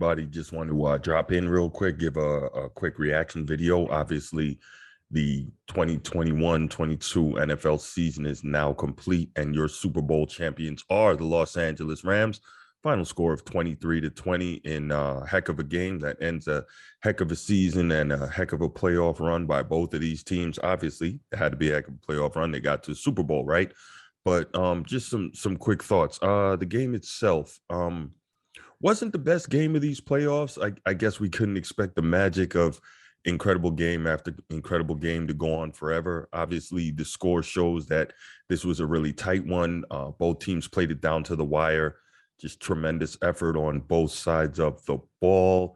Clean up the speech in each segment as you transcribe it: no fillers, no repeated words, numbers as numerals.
everybody. Just want to drop in real quick, give a quick reaction video. Obviously, the 2021-22 NFL season is now complete, and your Super Bowl champions are the Los Angeles Rams. Final score of 23-20 in a heck of a game that ends a heck of a season and a heck of a playoff run by both of these teams. Obviously, it had to be a heck of a playoff run. They got to the Super Bowl, right? But just some quick thoughts. The game itself wasn't the best game of these playoffs. I guess we couldn't expect the magic of incredible game after incredible game to go on forever. Obviously, the score shows that this was a really tight one. Both teams played it down to the wire. Just tremendous effort on both sides of the ball.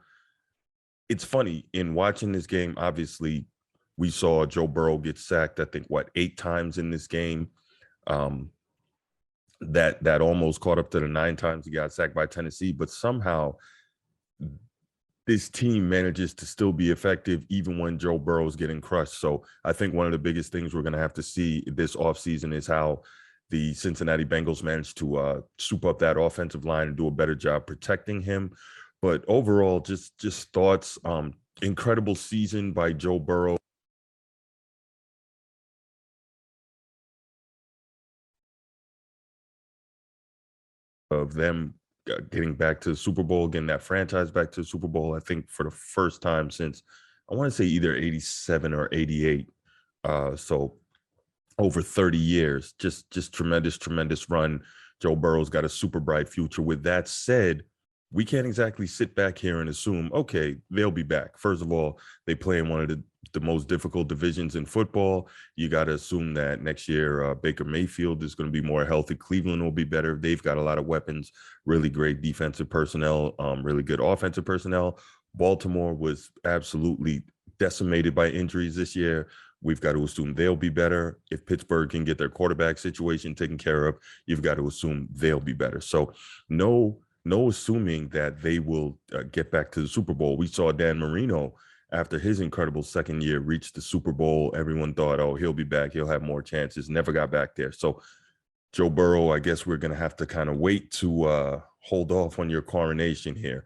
It's funny, in watching this game, obviously, we saw Joe Burrow get sacked, I think, 8 times in this game. That almost caught up to the 9 times he got sacked by Tennessee, but somehow this team manages to still be effective even when Joe Burrow's getting crushed. So I think one of the biggest things we're going to have to see this offseason is how the Cincinnati Bengals managed to soup up that offensive line and do a better job protecting him. But overall, just thoughts. Incredible season by Joe Burrow. Of them getting back to the Super Bowl, getting that franchise back to the Super Bowl, I think for the first time since, I want to say either 87 or 88. So over 30 years, just tremendous run. Joe Burrow's got a super bright future. With that said, we can't exactly sit back here and assume, okay, they'll be back. First of all, they play in one of the most difficult divisions in football. You got to assume that next year Baker Mayfield is going to be more healthy. Cleveland will be better. They've got a lot of weapons, really great defensive personnel, really good offensive personnel. Baltimore was absolutely decimated by injuries this year. We've got to assume they'll be better. If Pittsburgh can get their quarterback situation taken care of, you've got to assume they'll be better. So no assuming that they will get back to the Super Bowl. We saw Dan Marino, after his incredible second year, reach the Super Bowl. Everyone thought, oh, he'll be back. He'll have more chances. Never got back there. So Joe Burrow, I guess we're going to have to kind of wait to hold off on your coronation here.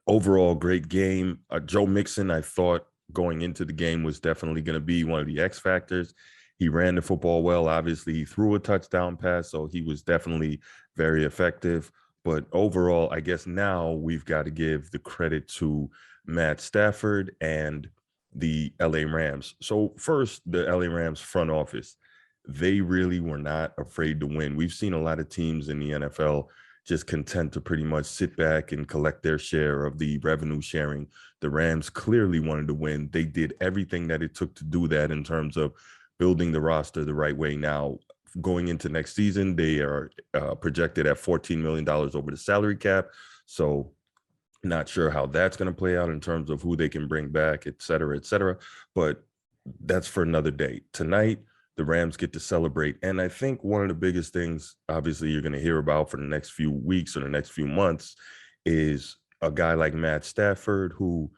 Overall, great game. Joe Mixon, I thought going into the game, was definitely going to be one of the X factors. He ran the football well. Obviously, he threw a touchdown pass, so he was definitely very effective. But overall, I guess now we've got to give the credit to Matt Stafford and the LA Rams. So first, the LA Rams front office, they really were not afraid to win. We've seen a lot of teams in the NFL just content to pretty much sit back and collect their share of the revenue sharing. The Rams clearly wanted to win. They did everything that it took to do that in terms of building the roster the right way. Now, going into next season, they are projected at $14 million over the salary cap. So not sure how that's going to play out in terms of who they can bring back, et cetera, et cetera. But that's for another day. Tonight, the Rams get to celebrate. And I think one of the biggest things, obviously, you're going to hear about for the next few weeks or the next few months is a guy like Matt Stafford, who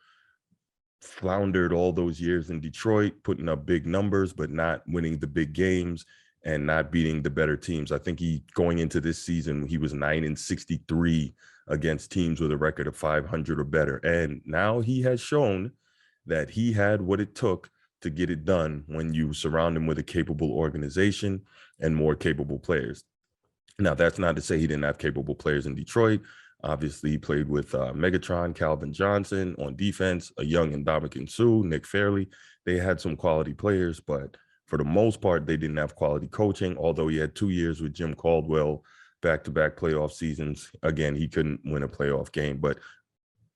floundered all those years in Detroit, putting up big numbers, but not winning the big games and not beating the better teams. I think going into this season, he was 9-63 against teams with a record of 500 or better. And now he has shown that he had what it took to get it done when you surround him with a capable organization and more capable players. Now, that's not to say he didn't have capable players in Detroit. Obviously, he played with Megatron, Calvin Johnson on defense, a young Ndamukong Suh, Nick Fairley. They had some quality players, but for the most part, they didn't have quality coaching, although he had 2 years with Jim Caldwell, back-to-back playoff seasons. Again, he couldn't win a playoff game, but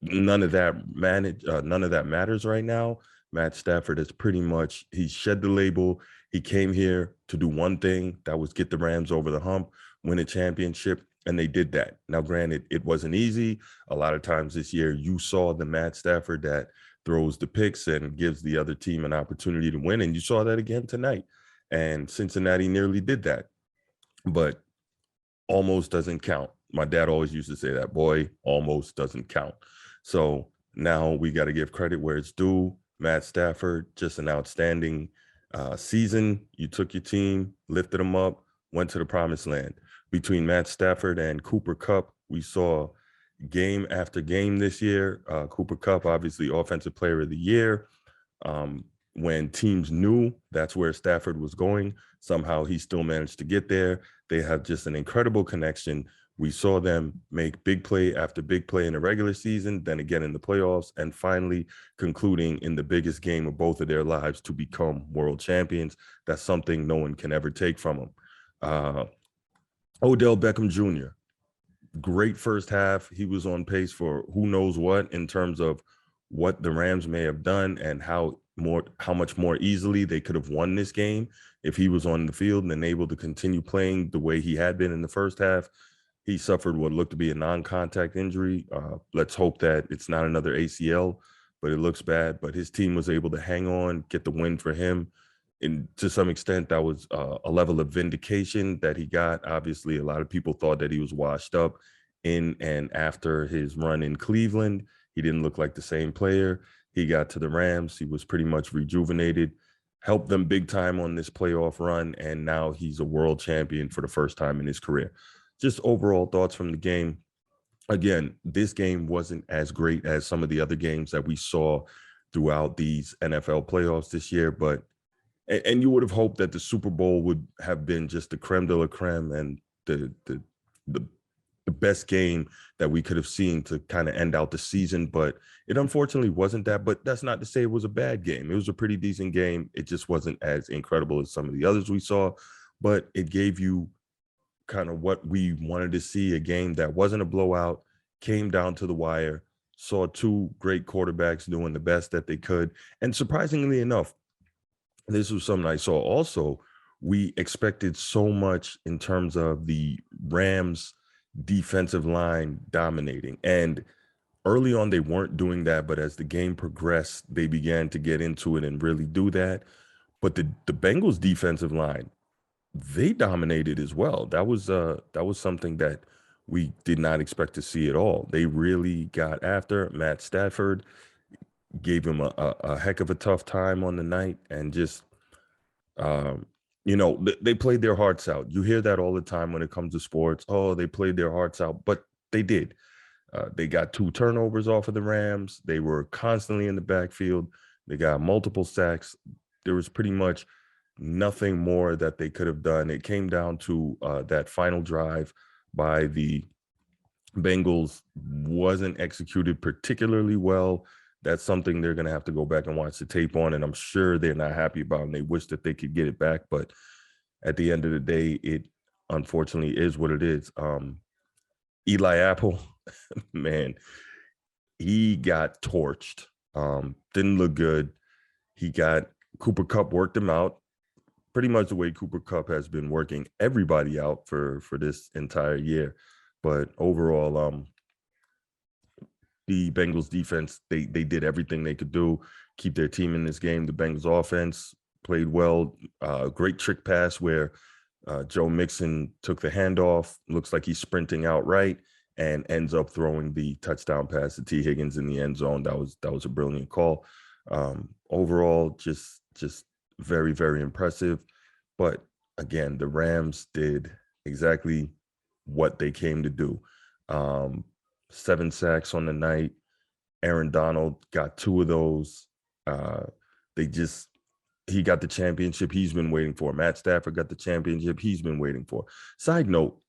none of that matters right now. Matt Stafford is pretty much, he shed the label. He came here to do one thing, that was get the Rams over the hump, win a championship, and they did that. Now, granted, it wasn't easy. A lot of times this year, you saw the Matt Stafford that throws the picks and gives the other team an opportunity to win, and you saw that again tonight. And Cincinnati nearly did that, but almost doesn't count. My dad always used to say that, boy, almost doesn't count. So now we got to give credit where it's due. Matt Stafford, just an outstanding season. You took your team, lifted them up, went to the promised land. Between Matt Stafford and Cooper Kupp, we saw, game after game this year. Cooper Kupp, obviously Offensive Player of the Year. When teams knew that's where Stafford was going, somehow he still managed to get there. They have just an incredible connection. We saw them make big play after big play in the regular season, then again in the playoffs, and finally concluding in the biggest game of both of their lives to become world champions. That's something no one can ever take from them. Odell Beckham Jr., great first half. He was on pace for who knows what in terms of what the Rams may have done and how much more easily they could have won this game if he was on the field and able to continue playing the way he had been in the first half. He suffered what looked to be a non-contact injury. Let's hope that it's not another ACL, but it looks bad. But his team was able to hang on, get the win for him. And to some extent, that was a level of vindication that he got. Obviously, a lot of people thought that he was washed up in and after his run in Cleveland. He didn't look like the same player. He got to the Rams. He was pretty much rejuvenated, helped them big time on this playoff run, and now he's a world champion for the first time in his career. Just overall thoughts from the game. Again, this game wasn't as great as some of the other games that we saw throughout these NFL playoffs this year, but and you would have hoped that the Super Bowl would have been just the creme de la creme and the best game that we could have seen to kind of end out the season, but it unfortunately wasn't that. But that's not to say it was a bad game. It was a pretty decent game. It just wasn't as incredible as some of the others we saw, but it gave you kind of what we wanted to see, a game that wasn't a blowout, came down to the wire, saw two great quarterbacks doing the best that they could. And surprisingly enough, this was something I saw also. We expected so much in terms of the Rams defensive line dominating. And early on, they weren't doing that. But as the game progressed, they began to get into it and really do that. But the Bengals defensive line, they dominated as well. That was something that we did not expect to see at all. They really got after Matt Stafford, gave him a heck of a tough time on the night, and just they played their hearts out. You hear that all the time when it comes to sports. Oh, they played their hearts out, but they did. They got 2 turnovers off of the Rams. They were constantly in the backfield. They got multiple sacks. There was pretty much nothing more that they could have done. It came down to that final drive by the Bengals wasn't executed particularly well. That's something they're going to have to go back and watch the tape on, and I'm sure they're not happy about it, and they wish that they could get it back. But at the end of the day, it unfortunately is what it is. Eli Apple, man, he got torched. Didn't look good. He got Cooper Kupp worked him out pretty much the way Cooper Kupp has been working everybody out for this entire year. But overall, the Bengals defense, they did everything they could do, keep their team in this game. The Bengals offense played well. Great trick pass where Joe Mixon took the handoff. Looks like he's sprinting out right and ends up throwing the touchdown pass to T. Higgins in the end zone. That was a brilliant call. Overall, just very, very impressive. But again, the Rams did exactly what they came to do. 7 sacks on the night. Aaron Donald got 2 of those. He got the championship he's been waiting for. Matt Stafford got the championship he's been waiting for. Side note,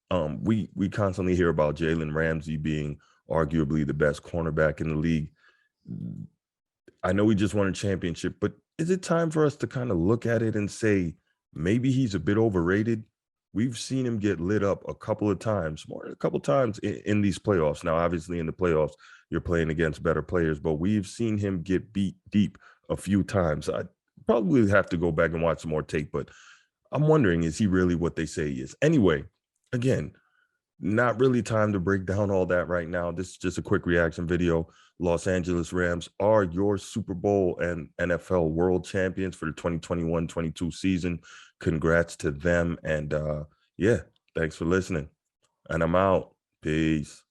we constantly hear about Jalen Ramsey being arguably the best cornerback in the league. I know he just won a championship, but is it time for us to kind of look at it and say maybe he's a bit overrated? We've seen him get lit up a couple of times in these playoffs. Now, obviously, in the playoffs, you're playing against better players, but we've seen him get beat deep a few times. I probably have to go back and watch some more tape, but I'm wondering, is he really what they say he is? Anyway, again, not really time to break down all that right now. This is just a quick reaction video. Los Angeles Rams are your Super Bowl and NFL world champions for the 2021-22 season. Congrats to them. And yeah, thanks for listening. And I'm out. Peace.